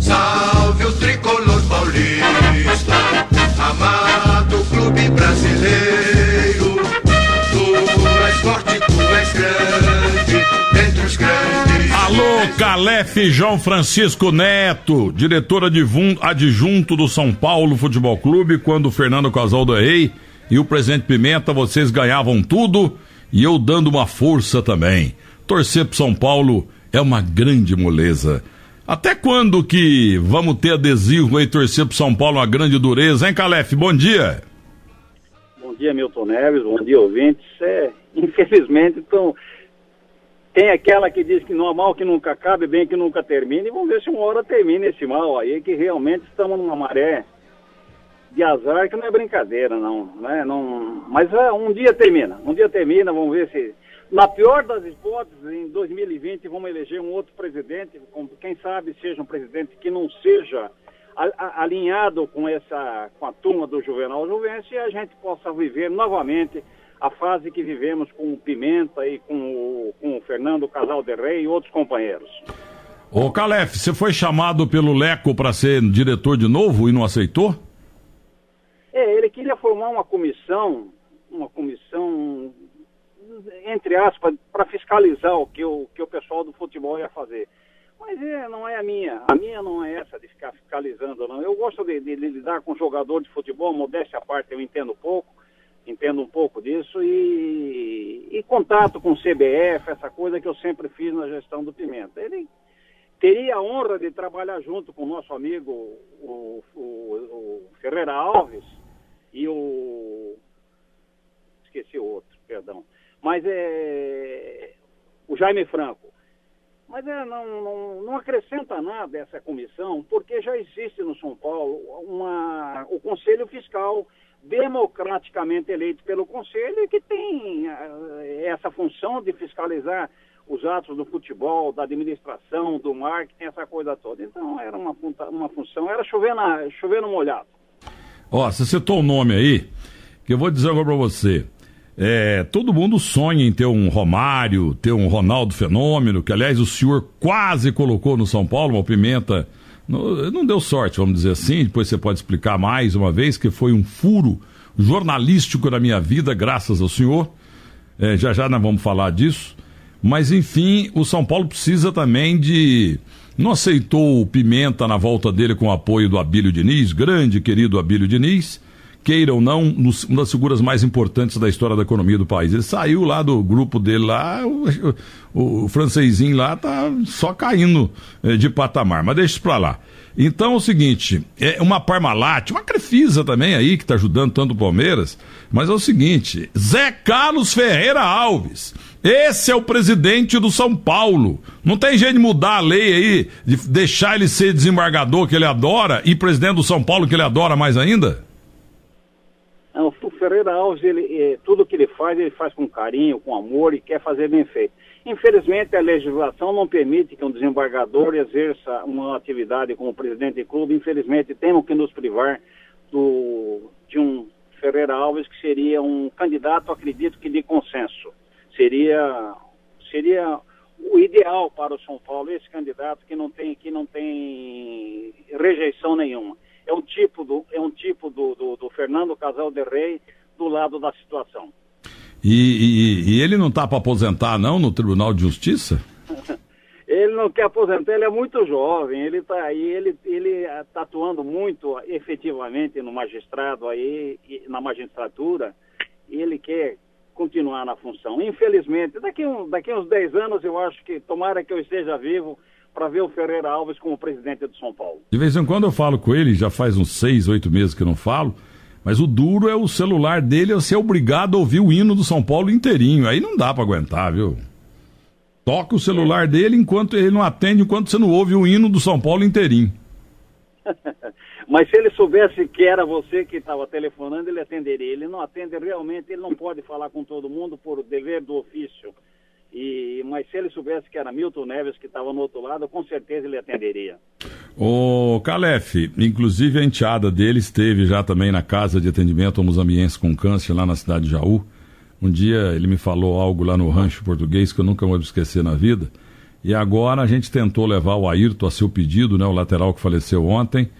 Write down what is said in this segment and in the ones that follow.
Salve o tricolor paulista, amado clube brasileiro. Tu és forte, tu és grande, dentre os grandes. Alô, Calef João Francisco Neto, diretor adjunto do São Paulo Futebol Clube, quando o Fernando Casal do Rei e o presidente Pimenta, vocês ganhavam tudo e eu dando uma força também. Torcer pro São Paulo é uma grande moleza. Até quando que vamos ter adesivo aí, torcer pro São Paulo, uma grande dureza, hein, Calef? Bom dia. Bom dia, Milton Neves, bom dia, ouvintes. Infelizmente, então, tem aquela que diz que não há mal que nunca acabe, bem que nunca termine, e vamos ver se uma hora termina esse mal aí, que realmente estamos numa maré de azar que não é brincadeira, não, né? Não, mas um dia termina, vamos ver se... Na pior das hipóteses, em 2020 vamos eleger um outro presidente, quem sabe seja um presidente que não seja alinhado com a turma do Juvenal Juvencio, e a gente possa viver novamente a fase que vivemos com o Pimenta e com o Fernando Casal de Rei e outros companheiros. Ô Calef, você foi chamado pelo Leco para ser diretor de novo e não aceitou? Ele queria formar uma comissão, entre aspas, para fiscalizar o que o pessoal do futebol ia fazer. Mas não é a minha não é essa de ficar fiscalizando, não. Eu gosto de lidar com jogador de futebol, modéstia à parte, eu entendo um pouco disso, e contato com o CBF, essa coisa que eu sempre fiz na gestão do Pimenta. Ele teria a honra de trabalhar junto com o nosso amigo, o Ferreira Alves, e esqueci o outro, perdão. Mas o Jaime Franco. Mas não acrescenta nada essa comissão, porque já existe no São Paulo o Conselho Fiscal democraticamente eleito pelo Conselho e que tem essa função de fiscalizar os atos do futebol, da administração, do marketing, essa coisa toda. Então era uma função, era chover no molhado. Ó, você citou o nome aí, que eu vou dizer agora pra você. Todo mundo sonha em ter um Romário, ter um Ronaldo Fenômeno, que aliás o senhor quase colocou no São Paulo, mas o Pimenta não deu sorte, vamos dizer assim. Depois você pode explicar mais uma vez, que foi um furo jornalístico na minha vida, graças ao senhor. Já nós vamos falar disso. Mas enfim, o São Paulo precisa também não aceitou o Pimenta na volta dele com o apoio do Abílio Diniz, grande querido Abílio Diniz, queira ou não, uma das figuras mais importantes da história da economia do país. Ele saiu lá do grupo dele lá, o francesinho lá tá só caindo de patamar, mas deixa isso pra lá. Então é o seguinte, uma Parmalat, uma Crefisa também aí, que tá ajudando tanto o Palmeiras, mas é o seguinte, Zé Carlos Ferreira Alves, esse é o presidente do São Paulo. Não tem jeito de mudar a lei aí, de deixar ele ser desembargador que ele adora e presidente do São Paulo que ele adora mais ainda? Não, o Ferreira Alves, tudo que ele faz com carinho, com amor e quer fazer bem feito. Infelizmente, a legislação não permite que um desembargador exerça uma atividade como presidente de clube. Infelizmente, temos que nos privar de um Ferreira Alves que seria um candidato, acredito que de consenso. Seria o ideal para o São Paulo, esse candidato que não tem rejeição nenhuma. É um tipo do Fernando Casal de Rei do lado da situação. E ele não está para aposentar, não, no Tribunal de Justiça? Ele não quer aposentar, ele é muito jovem, ele está aí, ele está atuando muito efetivamente no magistrado aí, na magistratura, e ele quer continuar na função. Infelizmente, daqui uns 10 anos eu acho que, tomara que eu esteja vivo, para ver o Ferreira Alves como presidente do São Paulo. De vez em quando eu falo com ele, já faz uns 6, 8 meses que eu não falo, mas o duro é o celular dele, eu ser obrigado a ouvir o hino do São Paulo inteirinho, aí não dá para aguentar, viu? Toca o celular dele enquanto ele não atende, enquanto você não ouve o hino do São Paulo inteirinho. Mas se ele soubesse que era você que estava telefonando, ele atenderia. Ele não atende realmente, ele não pode falar com todo mundo por dever do ofício. Mas se ele soubesse que era Milton Neves que estava no outro lado, com certeza ele atenderia. Ô Calef, inclusive a enteada dele esteve já também na casa de atendimento ao mozambiense com câncer lá na cidade de Jaú. Um dia ele me falou algo lá no rancho português que eu nunca vou esquecer na vida. E agora a gente tentou levar o Ayrton a seu pedido, né, o lateral que faleceu ontem.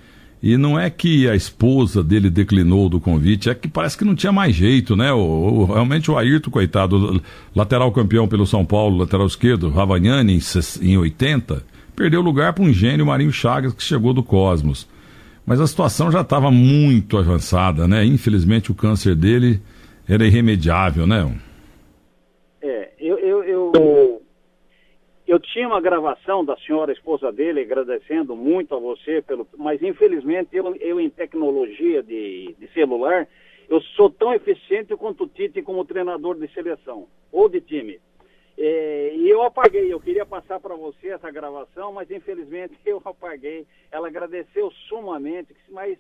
E não é que a esposa dele declinou do convite, é que parece que não tinha mais jeito, né? Realmente o Ayrton, coitado, lateral campeão pelo São Paulo, lateral esquerdo, Ravagnani, em 80, perdeu lugar para um gênio, Marinho Chagas, que chegou do Cosmos. Mas a situação já estava muito avançada, né? Infelizmente o câncer dele era irremediável, né? Eu tinha uma gravação da senhora esposa dele agradecendo muito a você, mas infelizmente eu em tecnologia de celular, eu sou tão eficiente quanto o Tite como treinador de seleção ou de time. E eu apaguei, eu queria passar para você essa gravação, mas infelizmente eu apaguei. Ela agradeceu sumamente, mas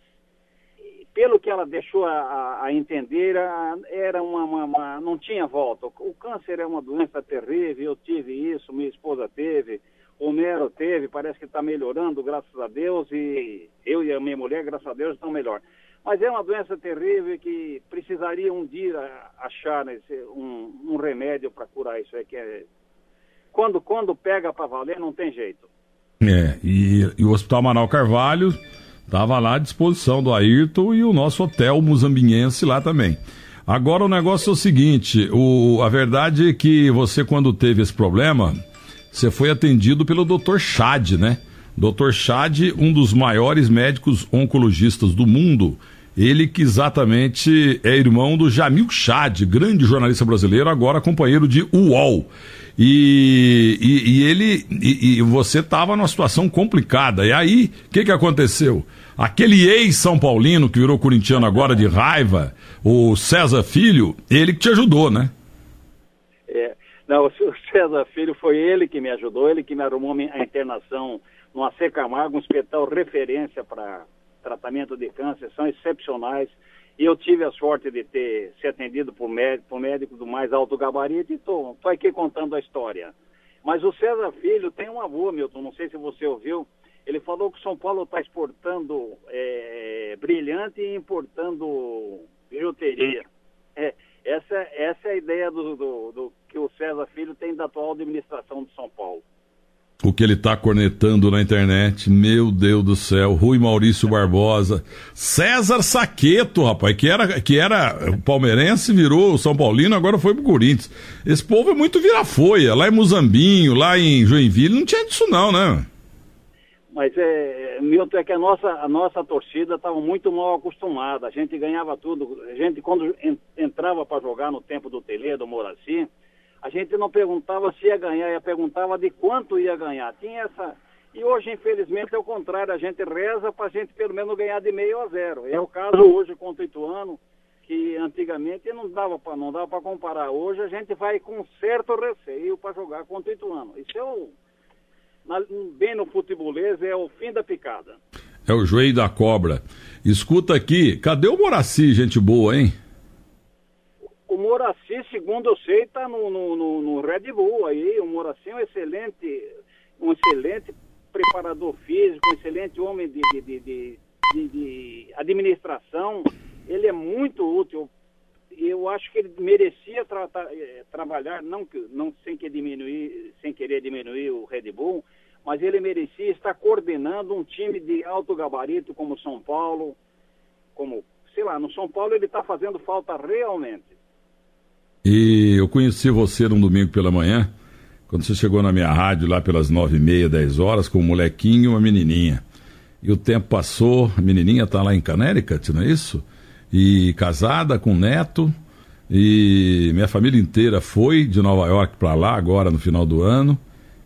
pelo que ela deixou a entender, era não tinha volta. O câncer é uma doença terrível, eu tive isso, minha esposa teve, o Nero teve, parece que está melhorando, graças a Deus, e eu e a minha mulher, graças a Deus, estão melhor. Mas é uma doença terrível que precisaria um dia achar um remédio para curar isso. Quando pega para valer, não tem jeito. E o Hospital Manuel Carvalho estava lá à disposição do Ayrton e o nosso hotel muzambiense lá também. Agora o negócio é o seguinte, a verdade é que você, quando teve esse problema, você foi atendido pelo Dr. Chad, né? Dr. Chad, um dos maiores médicos oncologistas do mundo, ele que exatamente é irmão do Jamil Chad, grande jornalista brasileiro, agora companheiro de UOL. E você estava numa situação complicada. E aí, o que aconteceu? Aquele ex-São Paulino que virou corintiano agora de raiva, o César Filho, ele que te ajudou, né? Não, o César Filho foi ele que me ajudou, ele que me arrumou a internação no AC Camargo, um hospital referência para tratamento de câncer, são excepcionais. E eu tive a sorte de ser atendido por médico do mais alto gabarito e estou aqui contando a história. Mas o César Filho tem uma boa, Milton, não sei se você ouviu, ele falou que o São Paulo está exportando brilhante e importando bijuteria. Essa é a ideia do que o César Filho tem da atual administração de São Paulo. O que ele está cornetando na internet, meu Deus do céu, Rui Maurício Barbosa, César Saqueto, rapaz, que era palmeirense, virou São Paulino, agora foi pro Corinthians. Esse povo é muito vira-folha, lá em Muzambinho, lá em Joinville, não tinha disso não, né? Mas, Milton, é que a nossa torcida estava muito mal acostumada, a gente ganhava tudo, a gente quando entrava para jogar no tempo do Telê, do Moraci, a gente não perguntava se ia ganhar, perguntava de quanto ia ganhar. Tinha essa. E hoje, infelizmente, é o contrário. A gente reza para a gente pelo menos ganhar de 0-0. É o caso hoje contra o Ituano, que antigamente não dava para comparar. Hoje a gente vai com certo receio para jogar contra o Ituano. Isso bem no futebolês é o fim da picada. É o joelho da cobra. Escuta aqui, cadê o Moraci, gente boa, hein? O Moraci, segundo eu sei, está no Red Bull aí. O Moraci é um excelente preparador físico, um excelente homem de administração. Ele é muito útil. Eu acho que ele merecia trabalhar, não sem querer diminuir o Red Bull, mas ele merecia estar coordenando um time de alto gabarito como o São Paulo, no São Paulo ele está fazendo falta realmente. E eu conheci você num domingo pela manhã, quando você chegou na minha rádio lá pelas 9h30, 10 horas, com um molequinho e uma menininha. E o tempo passou, a menininha está lá em Connecticut, não é isso? E casada com neto, e minha família inteira foi de Nova York para lá agora no final do ano,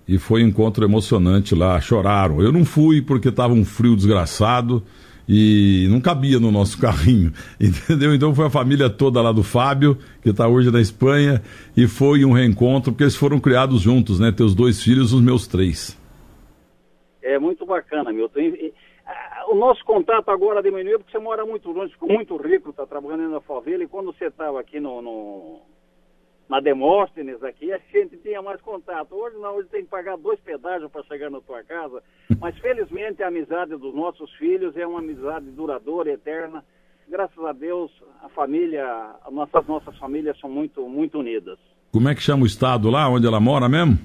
e foi um encontro emocionante lá, choraram. Eu não fui porque estava um frio desgraçado e não cabia no nosso carrinho, entendeu? Então foi a família toda lá do Fábio, que está hoje na Espanha, e foi um reencontro, porque eles foram criados juntos, né? Teus 2 filhos, os meus 3. É muito bacana, Milton. O nosso contato agora diminuiu porque você mora muito longe, ficou muito rico, está trabalhando na favela, e quando você estava aqui na Demóstenes aqui, a gente tinha mais contato. Hoje não, hoje tem que pagar 2 pedágios para chegar na tua casa, mas felizmente a amizade dos nossos filhos é uma amizade duradoura, eterna. Graças a Deus, nossas famílias são muito, muito unidas. Como é que chama o estado lá, onde ela mora mesmo?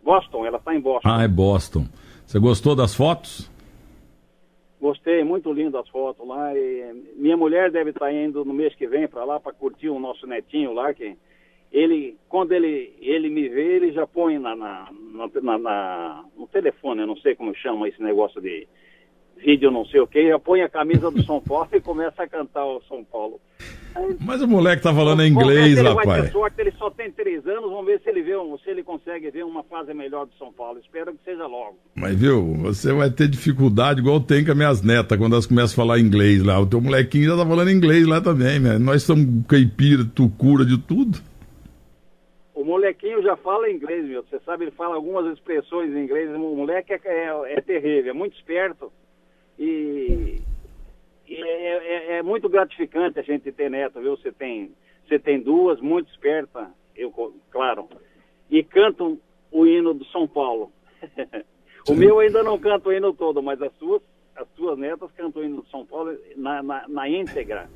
Boston, ela está em Boston. Ah, é Boston. Você gostou das fotos? Gostei, muito lindo as fotos lá. E minha mulher deve estar indo no mês que vem para lá para curtir o nosso netinho lá, que quando ele me vê, ele já põe no telefone, eu não sei como chama esse negócio de vídeo, não sei o que, já põe a camisa do São Paulo e começa a cantar o São Paulo. Aí, mas o moleque tá falando inglês, ele rapaz. Vai ter sorte, ele só tem 3 anos, vamos ver se ele consegue ver uma fase melhor do São Paulo. Espero que seja logo. Mas viu, você vai ter dificuldade igual tem com as minhas netas, quando elas começam a falar inglês lá. O teu molequinho já tá falando inglês lá também, né? Nós somos caipira, tucura de tudo. O molequinho já fala inglês, meu. Você sabe, ele fala algumas expressões em inglês. O moleque é terrível, é muito esperto. E é muito gratificante a gente ter neto, viu? Você tem 2, muito esperta, claro. E cantam o hino do São Paulo. O meu ainda não canta o hino todo, mas as suas netas cantam o hino do São Paulo na íntegra.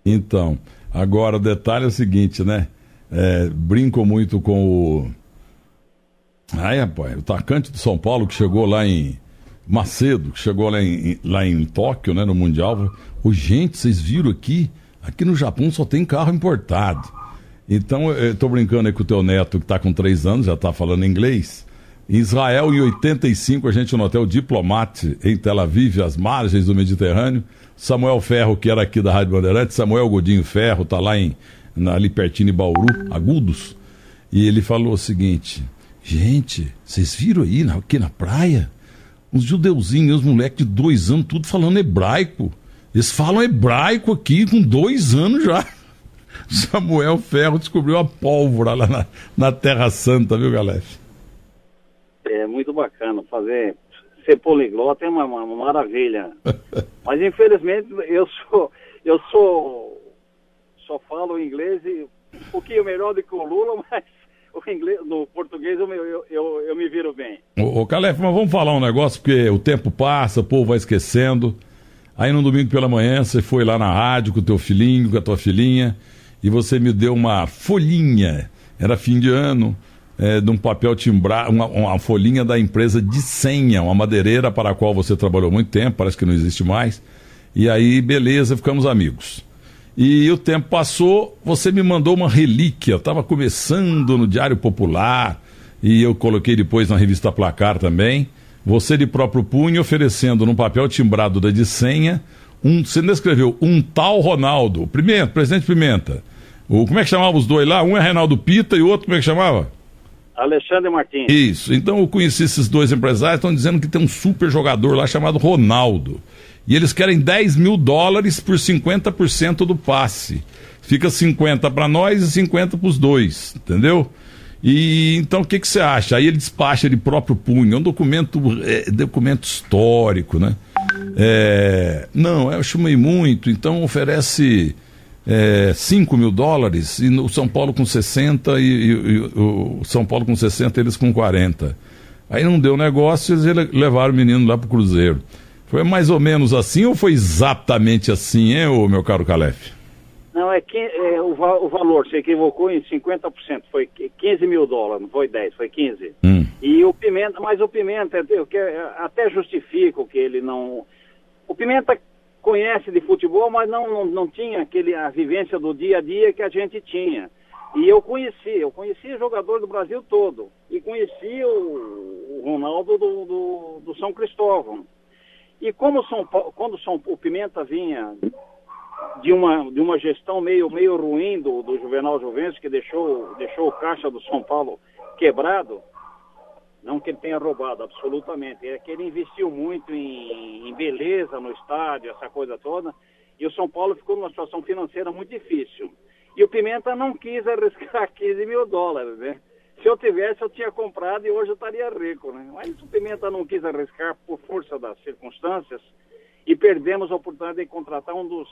Então, agora o detalhe é o seguinte, né? Brinco muito com o... Ai, rapaz, o atacante do São Paulo que chegou lá em Macedo, que chegou lá em Tóquio, né, no Mundial. Gente, vocês viram aqui no Japão só tem carro importado. Então, eu tô brincando aí com o teu neto que tá com 3 anos, já tá falando inglês. Em Israel, em 85, a gente no Hotel Diplomate, em Tel Aviv, às margens do Mediterrâneo. Samuel Ferro, que era aqui da Rádio Bandeirantes, Samuel Godinho Ferro, tá lá ali pertinho de Bauru, Agudos, e ele falou o seguinte: gente, vocês viram aí aqui na praia? Uns judeuzinhos, uns moleques de 2 anos, tudo falando hebraico. Eles falam hebraico aqui com 2 anos já. Samuel Ferro descobriu a pólvora lá na Terra Santa, viu, galera? É muito bacana ser poliglota, é uma maravilha. Mas infelizmente eu só falo inglês um pouquinho melhor do que o Lula, mas o inglês, no português eu me viro bem. Ô Calef, mas vamos falar um negócio, porque o tempo passa, o povo vai esquecendo. Aí no domingo pela manhã você foi lá na rádio com o teu filhinho, com a tua filhinha, e você me deu uma folhinha, era fim de ano, de um papel timbrado, uma folhinha da empresa de senha, uma madeireira para a qual você trabalhou muito tempo, parece que não existe mais. E aí, beleza, ficamos amigos. E o tempo passou, você me mandou uma relíquia, estava começando no Diário Popular, e eu coloquei depois na revista Placar também, você de próprio punho oferecendo num papel timbrado da de senha, você ainda escreveu, um tal Ronaldo, Presidente Pimenta. Como é que chamava os dois lá? Um é Reinaldo Pita e o outro como é que chamava? Alexandre Martins. Isso, então eu conheci esses 2 empresários, estão dizendo que tem um super jogador lá chamado Ronaldo. E eles querem $10 mil por 50% do passe. Fica 50 para nós e 50 para os 2, entendeu? E então o que você acha? Aí ele despacha de próprio punho, é um documento histórico, né? Não, eu chamei muito, então oferece $5 mil e o São Paulo com 60 e o São Paulo com 60, eles com 40. Aí não deu negócio, eles levaram o menino lá pro Cruzeiro. Foi mais ou menos assim ou foi exatamente assim, hein, meu caro Calef? Não, o valor se equivocou em 50%, foi $15 mil, não foi 10, foi 15. E o Pimenta, eu até justifico que ele não... O Pimenta conhece de futebol, mas não tinha a vivência do dia a dia que a gente tinha. E eu conheci jogador do Brasil todo, e conheci o Ronaldo do São Cristóvão. E como quando o Pimenta vinha de uma gestão meio ruim do Juvenal Juvencio, que deixou o caixa do São Paulo quebrado, não que ele tenha roubado, absolutamente, é que ele investiu muito em beleza no estádio, essa coisa toda, e o São Paulo ficou numa situação financeira muito difícil. E o Pimenta não quis arriscar $15 mil, né? Se eu tivesse, eu tinha comprado e hoje eu estaria rico, né? Mas o Pimenta não quis arriscar por força das circunstâncias e perdemos a oportunidade de contratar um dos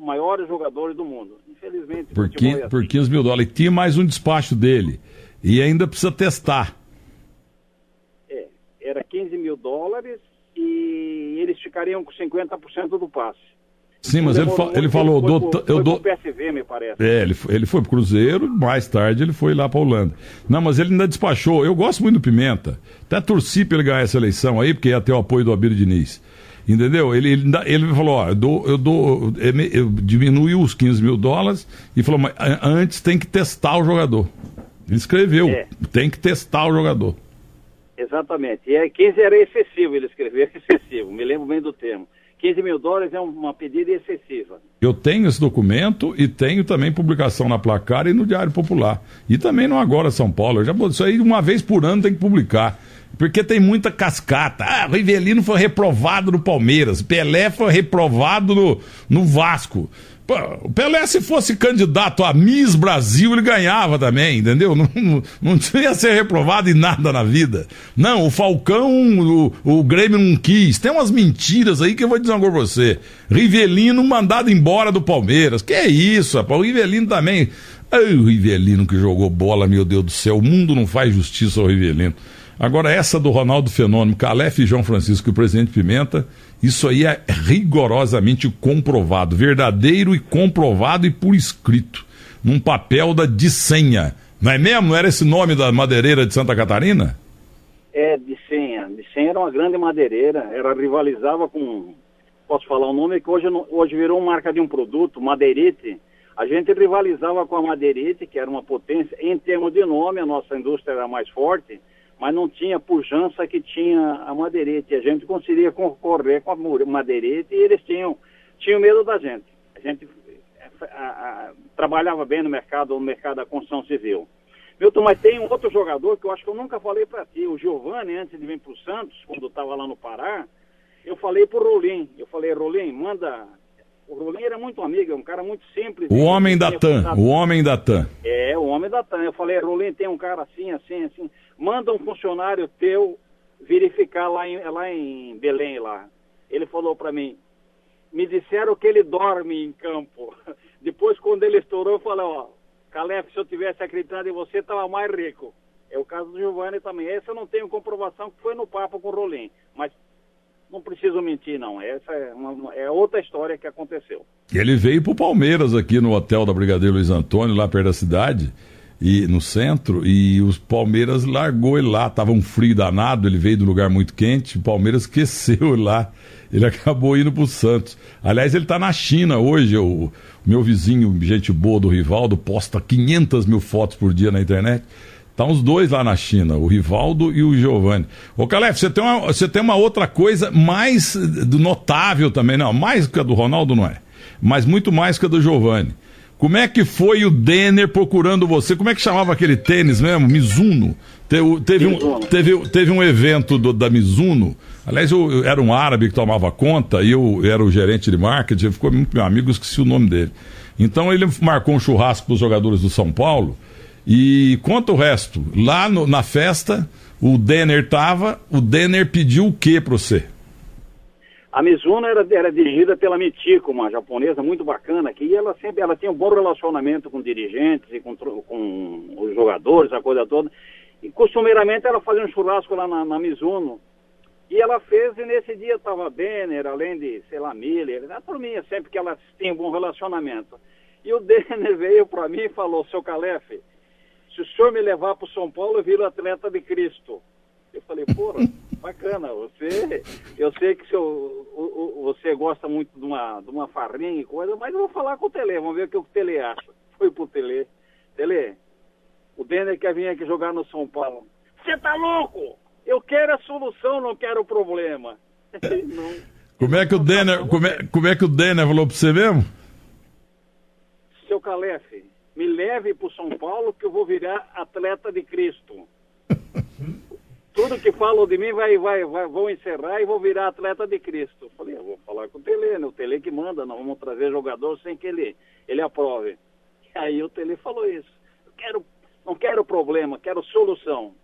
maiores jogadores do mundo. Infelizmente, por $15 mil. E tinha mais um despacho dele. E ainda precisa testar. Era $15 mil e eles ficariam com 50% do passe. Sim, mas ele falou... Foi pro PSV, me parece. Ele foi pro Cruzeiro, mais tarde ele foi lá pra Holanda. Não, mas ele ainda despachou. Eu gosto muito do Pimenta. Até torci pra ele ganhar essa eleição aí, porque ia ter o apoio do Abílio Diniz. Entendeu? Ele falou, ó, eu diminui os $15 mil e falou, mas antes tem que testar o jogador. Ele escreveu, tem que testar o jogador. Exatamente. E 15 era excessivo, ele escreveu, excessivo, me lembro bem do termo. $15 mil é uma pedida excessiva. Eu tenho esse documento e tenho também publicação na Placar e no Diário Popular. E também no Agora São Paulo. Isso aí uma vez por ano tem que publicar. Porque tem muita cascata. O Rivelino foi reprovado no Palmeiras. Pelé foi reprovado no Vasco. Pô, o Pelé, se fosse candidato a Miss Brasil, ele ganhava também, entendeu? Não ia ser reprovado em nada na vida. Não, o Falcão, o Grêmio não quis. Tem umas mentiras aí que eu vou dizer agora pra você. Rivelino mandado embora do Palmeiras. Que é isso, rapaz? O Rivelino também. O Rivelino que jogou bola, meu Deus do céu. O mundo não faz justiça ao Rivelino. Agora, essa do Ronaldo Fenômeno, Calef e João Francisco e o presidente Pimenta, isso aí é rigorosamente comprovado, verdadeiro e comprovado e por escrito, num papel de senha. Não é mesmo? Não era esse nome da madeireira de Santa Catarina? De senha. De senha era uma grande madeireira, ela rivalizava com, posso falar o nome, que hoje virou marca de um produto, Madeirite. A gente rivalizava com a Madeirite, que era uma potência, em termos de nome, a nossa indústria era mais forte, mas não tinha pujança que tinha a Madeirite. A gente conseguia concorrer com a Madeirite e eles tinham medo da gente. A gente trabalhava bem no mercado da construção civil. Milton, mas tem um outro jogador que eu acho que eu nunca falei para ti, o Giovani, antes de vir para o Santos, quando estava lá no Pará, eu falei para o Rolim. Eu falei, Rolim, manda... O Rolim era muito amigo, é um cara muito simples. O homem da TAM, o homem da TAM. O homem da TAM. Eu falei, Rolim, tem um cara assim, assim, assim. Manda um funcionário teu verificar lá em Belém, lá. Ele falou para mim, me disseram que ele dorme em campo. Depois, quando ele estourou, eu falei, ó, Calef, se eu tivesse acreditado em você, estava mais rico. É o caso do Giovani também. Essa eu não tenho comprovação, que foi no papo com o Rolim. Mas não preciso mentir, não. Essa é outra história que aconteceu. Ele veio pro Palmeiras aqui no hotel da Brigadeiro Luiz Antônio, lá perto da cidade, e no centro, e os Palmeiras largou ele lá. Tava um frio danado, ele veio de um lugar muito quente, o Palmeiras esqueceu ele lá. Ele acabou indo pro Santos. Aliás, ele tá na China hoje. O meu vizinho, gente boa do Rivaldo, posta 500 mil fotos por dia na internet. Tá os dois lá na China, o Rivaldo e o Giovani. Ô, Calef, você tem uma outra coisa mais notável também, não, mais que a do Ronaldo não é, mas muito mais que a do Giovani. Como é que foi o Denner procurando você? Como é que chamava aquele tênis mesmo? Mizuno. Teve um evento da Mizuno. Aliás, eu era um árabe que tomava conta e eu era o gerente de marketing, ficou muito meu amigo, esqueci o nome dele. Então ele marcou um churrasco para os jogadores do São Paulo. E quanto o resto, lá na festa, o Denner pediu o que para você? A Mizuno era dirigida pela Michiko, uma japonesa muito bacana, que ela tinha um bom relacionamento com dirigentes e com os jogadores, a coisa toda. E costumeiramente ela fazia um churrasco lá na Mizuno. E ela fez, e nesse dia estava Denner, além de, sei lá, Miller, a turminha, sempre que ela tinha um bom relacionamento. E o Denner veio para mim e falou, seu Calef, se o senhor me levar para o São Paulo, eu viro atleta de Cristo. Eu falei, porra, bacana, eu sei que você gosta muito de uma farinha e coisa, mas eu vou falar com o Tele, vamos ver o que o Tele acha. Foi pro Tele. Tele, o Denner quer vir aqui jogar no São Paulo. Você tá louco? Eu quero a solução, não quero o problema. Não. Como é que o Denner falou para você mesmo? Seu Calef, me leve para o São Paulo que eu vou virar atleta de Cristo. Tudo que falam de mim vão encerrar e vou virar atleta de Cristo. Falei, eu vou falar com o Tele, né? O Tele que manda, não vamos trazer jogador sem que ele aprove. E aí o Tele falou isso. Não quero problema, quero solução.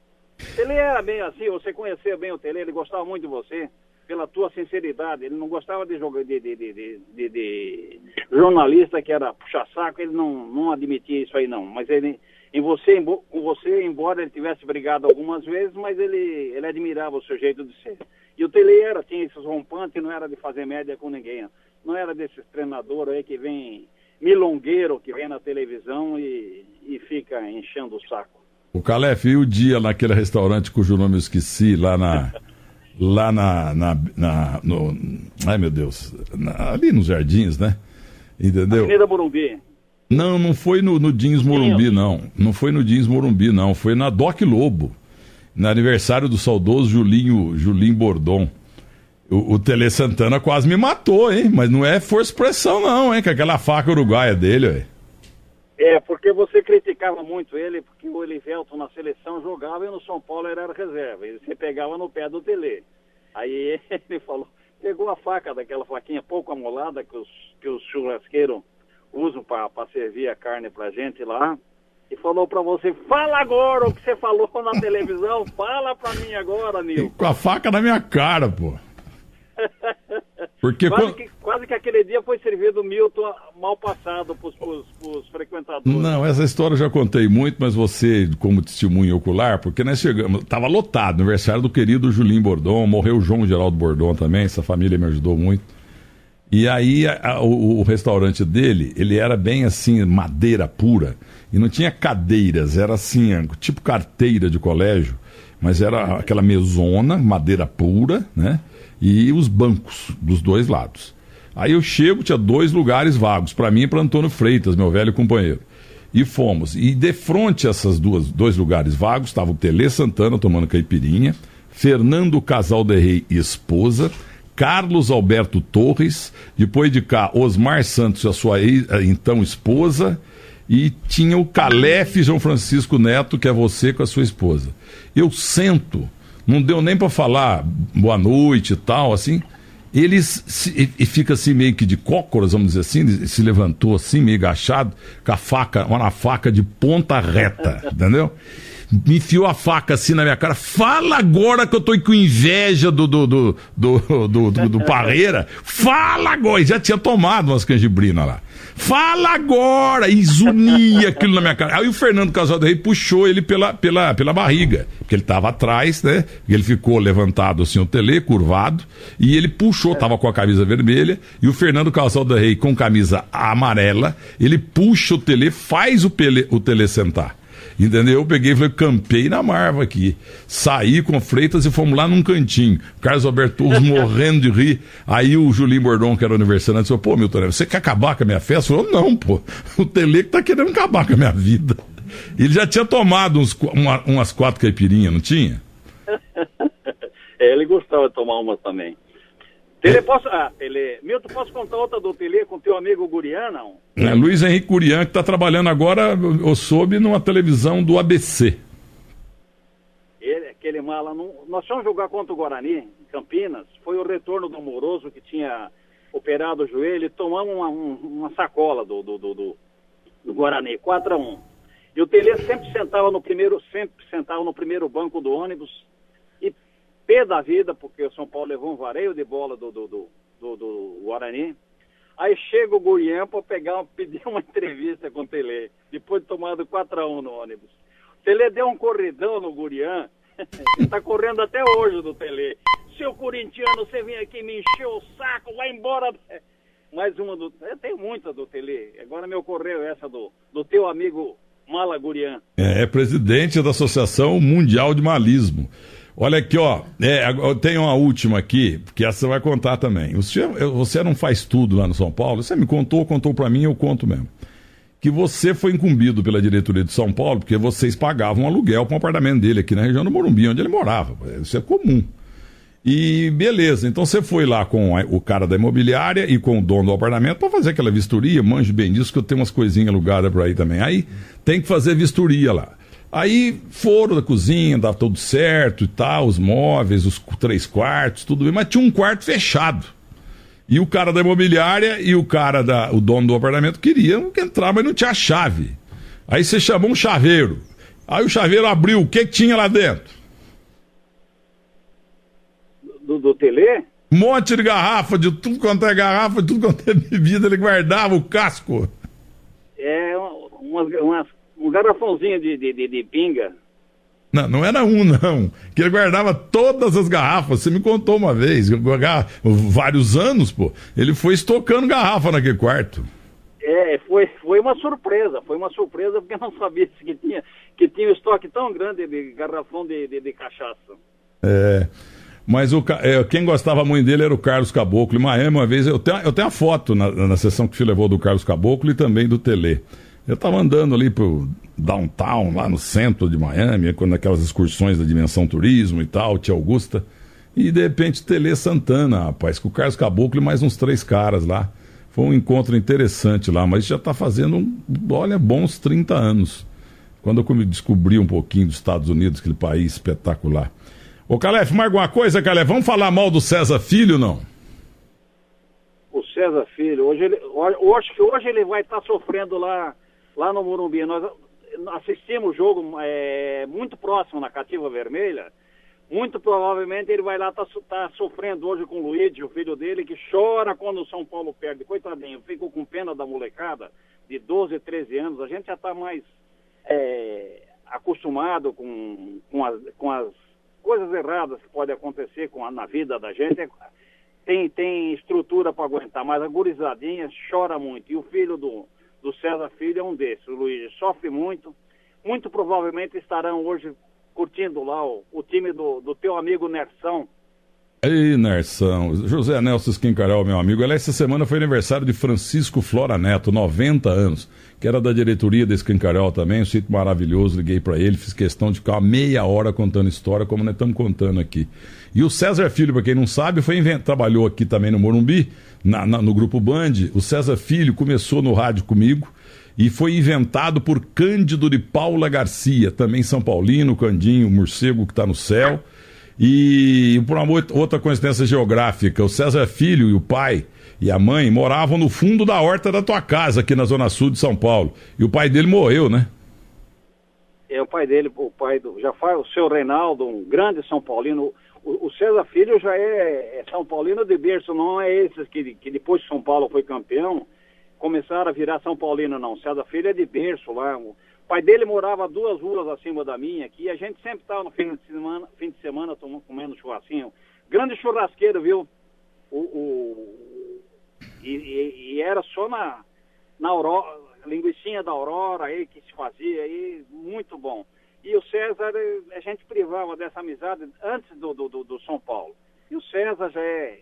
Ele era bem assim, você conhecia bem o Tele, ele gostava muito de você, pela tua sinceridade. Ele não gostava de jogar de jornalista que era puxa-saco, ele não admitia isso aí não. Mas com você, embora ele tivesse brigado algumas vezes, mas ele admirava o seu jeito de ser. E o Tele tinha esses rompantes, não era de fazer média com ninguém. não era desses treinadores aí que vem milongueiro, que vem na televisão e fica enchendo o saco. O Calef, e o dia naquele restaurante cujo nome eu esqueci, ai meu Deus, ali nos Jardins, né? Entendeu? Avenida Morumbi. Não foi no Jeans Morumbi, não. Não foi no Jeans Morumbi, não. Foi na Doc Lobo, no aniversário do saudoso Julinho Bordon. O Tele Santana quase me matou, hein? Mas não é força e pressão, não, hein? Com aquela faca uruguaia dele, ué. Porque você criticava muito ele, porque o Elivelton na seleção jogava e no São Paulo era reserva. E você pegava no pé do Tele. Aí ele falou, pegou a faca, daquela faquinha pouco amolada que os churrasqueiros usam para servir a carne pra gente lá, e falou pra você, fala agora o que você falou na televisão, fala pra mim agora, Nil. Com a faca na minha cara, pô. Porque quase que aquele dia foi servido o Milton mal passado pros frequentadores. Não, essa história eu já contei muito, mas você, como testemunha ocular, porque nós chegamos, tava lotado, aniversário do querido Julinho Bordon, morreu o João Geraldo Bordon também, essa família me ajudou muito. E aí o restaurante dele, ele era bem assim, madeira pura, e não tinha cadeiras, era assim, tipo carteira de colégio, mas era aquela mesona, madeira pura, né? E os bancos dos dois lados. Aí eu chego, tinha 2 lugares vagos, para mim e para Antônio Freitas, meu velho companheiro. E fomos. E de frente a esses 2 lugares vagos, estava o Tele Santana tomando caipirinha, Fernando Casal de Rei e esposa, Carlos Alberto Torres, depois de cá, Osmar Santos e a sua então esposa, e tinha o Calef João Francisco Neto, que é você com a sua esposa. Eu sento, não deu nem para falar boa noite e tal, assim. Ele fica assim meio que de cócoras, vamos dizer assim, ele se levantou assim, meio agachado, com a faca, uma faca de ponta reta, entendeu? Me enfiou a faca assim na minha cara. Fala agora que eu tô com inveja do Parreira. Fala agora. Já tinha tomado umas canjibrinas lá. Fala agora. E zunia aquilo na minha cara. Aí o Fernando Casal do Rei puxou ele pela barriga. Porque ele tava atrás, né? Ele ficou levantado assim, o Tele, curvado. E ele puxou, tava com a camisa vermelha. E o Fernando Casal do Rei com camisa amarela. Ele puxa o Tele, faz o Tele sentar. Entendeu? Eu peguei e falei, campei na marva aqui. Saí com Freitas e fomos lá num cantinho. Carlos Alberto morrendo de rir. Aí o Julinho Bordon, que era aniversariante, falou, pô, Milton, você quer acabar com a minha festa? Eu falei, não, pô. O Tele que tá querendo acabar com a minha vida. Ele já tinha tomado umas 4 caipirinhas, não tinha? Ele gostava de tomar umas também. Milton, posso contar outra do Tele com teu amigo Gurian, não? Luiz Henrique Gurian, que está trabalhando agora, eu soube, numa televisão do ABC. Aquele mala, nós fomos jogar contra o Guarani, em Campinas, foi o retorno do Amoroso, que tinha operado o joelho, e tomamos uma sacola do Guarani, 4-1. E o Tele sempre sentava no primeiro banco do ônibus, e pé da vida, porque o São Paulo levou um vareio de bola do Guarani. Aí chega o Gurian para pedir uma entrevista com o Tele, depois de tomado 4-1 no ônibus. O Tele deu um corridão no Gurian, está correndo até hoje do Tele. Seu corintiano, você vem aqui me encher o saco, vai embora. Mais uma tem muita do Tele. Agora me ocorreu essa do teu amigo Mala Gurian. É presidente da Associação Mundial de Malismo. Olha aqui, ó, eu tenho uma última aqui, que essa você vai contar também. Você não faz tudo lá no São Paulo? Você me contou pra mim, eu conto mesmo. Que você foi incumbido pela diretoria de São Paulo, porque vocês pagavam um aluguel para um apartamento dele aqui na região do Morumbi, onde ele morava. Isso é comum. E beleza, então você foi lá com o cara da imobiliária e com o dono do apartamento para fazer aquela vistoria, manjo bem disso, que eu tenho umas coisinhas alugadas por aí também. Aí tem que fazer vistoria lá. Aí foram da cozinha, dava tudo certo e tal, os móveis, os 3 quartos, tudo bem, mas tinha um quarto fechado. E o cara da imobiliária e o dono do apartamento queriam entrar, mas não tinha chave. Aí você chamou um chaveiro. Aí o chaveiro abriu, o que tinha lá dentro? Do Tele? Monte de garrafa, de tudo quanto é garrafa, de tudo quanto é bebida, ele guardava o casco. Um garrafãozinho de pinga. Não era um, não. Que ele guardava todas as garrafas. Você me contou uma vez, vários anos, pô. Ele foi estocando garrafa naquele quarto. Foi uma surpresa. Foi uma surpresa porque eu não sabia que tinha um estoque tão grande de garrafão de cachaça. Mas quem gostava muito dele era o Carlos Caboclo. Em Miami, uma vez, eu tenho a foto na sessão que o levou do Carlos Caboclo e também do Telê. Eu estava andando ali pro downtown, lá no centro de Miami, quando aquelas excursões da Dimensão Turismo e tal, Tia Augusta, e de repente Telê Santana, rapaz, com o Carlos Caboclo e mais uns 3 caras lá. Foi um encontro interessante lá, mas já está fazendo, bons 30 anos. Quando eu descobri um pouquinho dos Estados Unidos, aquele país espetacular. Ô, Calef, mais alguma coisa, Calef? Vamos falar mal do César Filho, não? O César Filho, hoje ele vai estar sofrendo lá no Morumbi. Nós assistimos o jogo muito próximo na Cativa Vermelha. Muito provavelmente ele vai lá tá sofrendo hoje com o Luigi, o filho dele, que chora quando o São Paulo perde. Coitadinho, fico com pena da molecada de 12, 13 anos. A gente já está mais acostumado com as coisas erradas que podem acontecer na vida da gente. Tem estrutura para aguentar, mas a gurizadinha chora muito. E o filho do César Filho é um desses. O Luigi sofre muito. Muito provavelmente estarão hoje curtindo lá o time do teu amigo Nersão. Ei, Nersão. José Nelson Esquincarel, meu amigo. Essa semana foi aniversário de Francisco Flora Neto, 90 anos, que era da diretoria da Esquincarel também, um sítio maravilhoso. Liguei para ele, fiz questão de ficar meia hora contando história, como nós estamos contando aqui. E o César Filho, para quem não sabe, trabalhou aqui também no Morumbi, no Grupo Band. O César Filho começou no rádio comigo e foi inventado por Cândido de Paula Garcia, também São Paulino, Candinho, morcego que está no céu. E por uma outra coincidência geográfica, o César Filho e o pai e a mãe moravam no fundo da horta da tua casa, aqui na Zona Sul de São Paulo. E o pai dele morreu, né? O pai dele, já foi o seu Reinaldo, um grande São Paulino. O César Filho já é São Paulino de berço, não é esses que depois que São Paulo foi campeão, começaram a virar São Paulino, não. César Filho é de berço lá. O pai dele morava 2 ruas acima da minha aqui, e a gente sempre estava no fim de semana comendo churrasquinho. Grande churrasqueiro, viu? E era só na Aurora, linguicinha da Aurora aí que se fazia aí, muito bom. E o César, a gente privava dessa amizade antes do São Paulo. E o César já é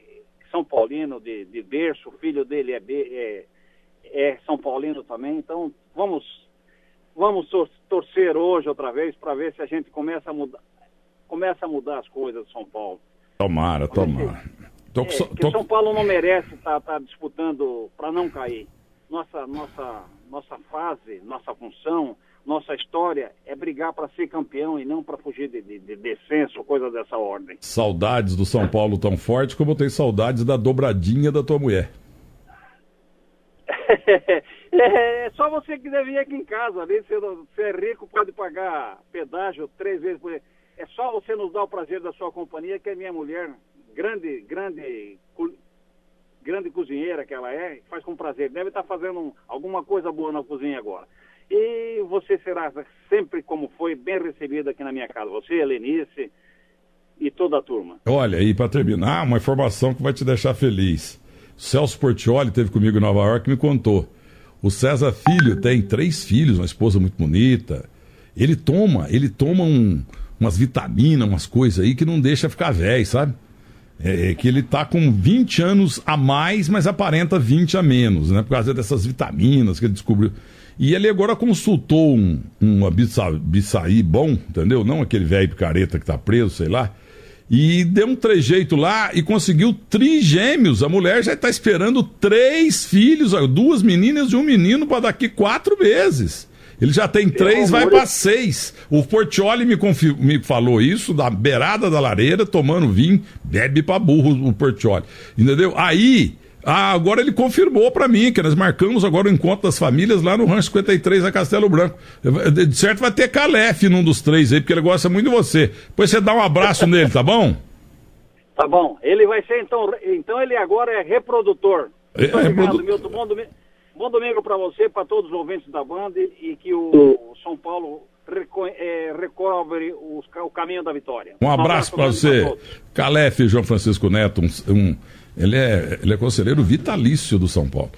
São Paulino de berço, o filho dele é São Paulino também, então vamos torcer hoje outra vez para ver se a gente começa a mudar as coisas do São Paulo. Tomara. Que São Paulo não merece estar disputando para não cair. Nossa fase, nossa função, nossa história é brigar para ser campeão e não para fugir de descenso, coisa dessa ordem. Saudades do São Paulo tão forte como eu tenho saudades da dobradinha da tua mulher. É só você que deve ir aqui em casa, ali, você é rico, pode pagar pedágio 3 vezes por mês. É só você nos dar o prazer da sua companhia, que é minha mulher, grande cozinheira que ela é, faz com prazer. Deve estar fazendo alguma coisa boa na cozinha agora. E você será sempre, como foi, bem recebido aqui na minha casa. Você, Helenice e toda a turma. Olha, e para terminar, uma informação que vai te deixar feliz. Celso Portiolli esteve comigo em Nova York e me contou. O César Filho tem 3 filhos, uma esposa muito bonita. Ele toma umas vitaminas, umas coisas aí que não deixa ficar velho, sabe? Que ele tá com 20 anos a mais, mas aparenta 20 a menos, né? Por causa dessas vitaminas que ele descobriu. E ele agora consultou um Abissaí bom, entendeu? Não aquele velho picareta que tá preso, sei lá. E deu um trejeito lá e conseguiu trigêmeos. A mulher já está esperando 3 filhos, 2 meninas e 1 menino para daqui 4 meses. Ele já tem 3, vai para 6. O Portiolli me falou isso, da beirada da lareira, tomando vinho, bebe pra burro o Portiolli. Entendeu? Aí, agora ele confirmou para mim que nós marcamos agora o encontro das famílias lá no Rancho 53, a Castelo Branco. De certo vai ter Calef num dos 3 aí, porque ele gosta muito de você. Depois você dá um abraço nele, tá bom? Tá bom. Ele vai ser, então ele agora é reprodutor. Muito obrigado, Milton. Bom domingo para você, para todos os ouvintes da banda, e que o São Paulo recobre o caminho da vitória. Um abraço para você, Calef João Francisco Neto. Ele é conselheiro vitalício do São Paulo.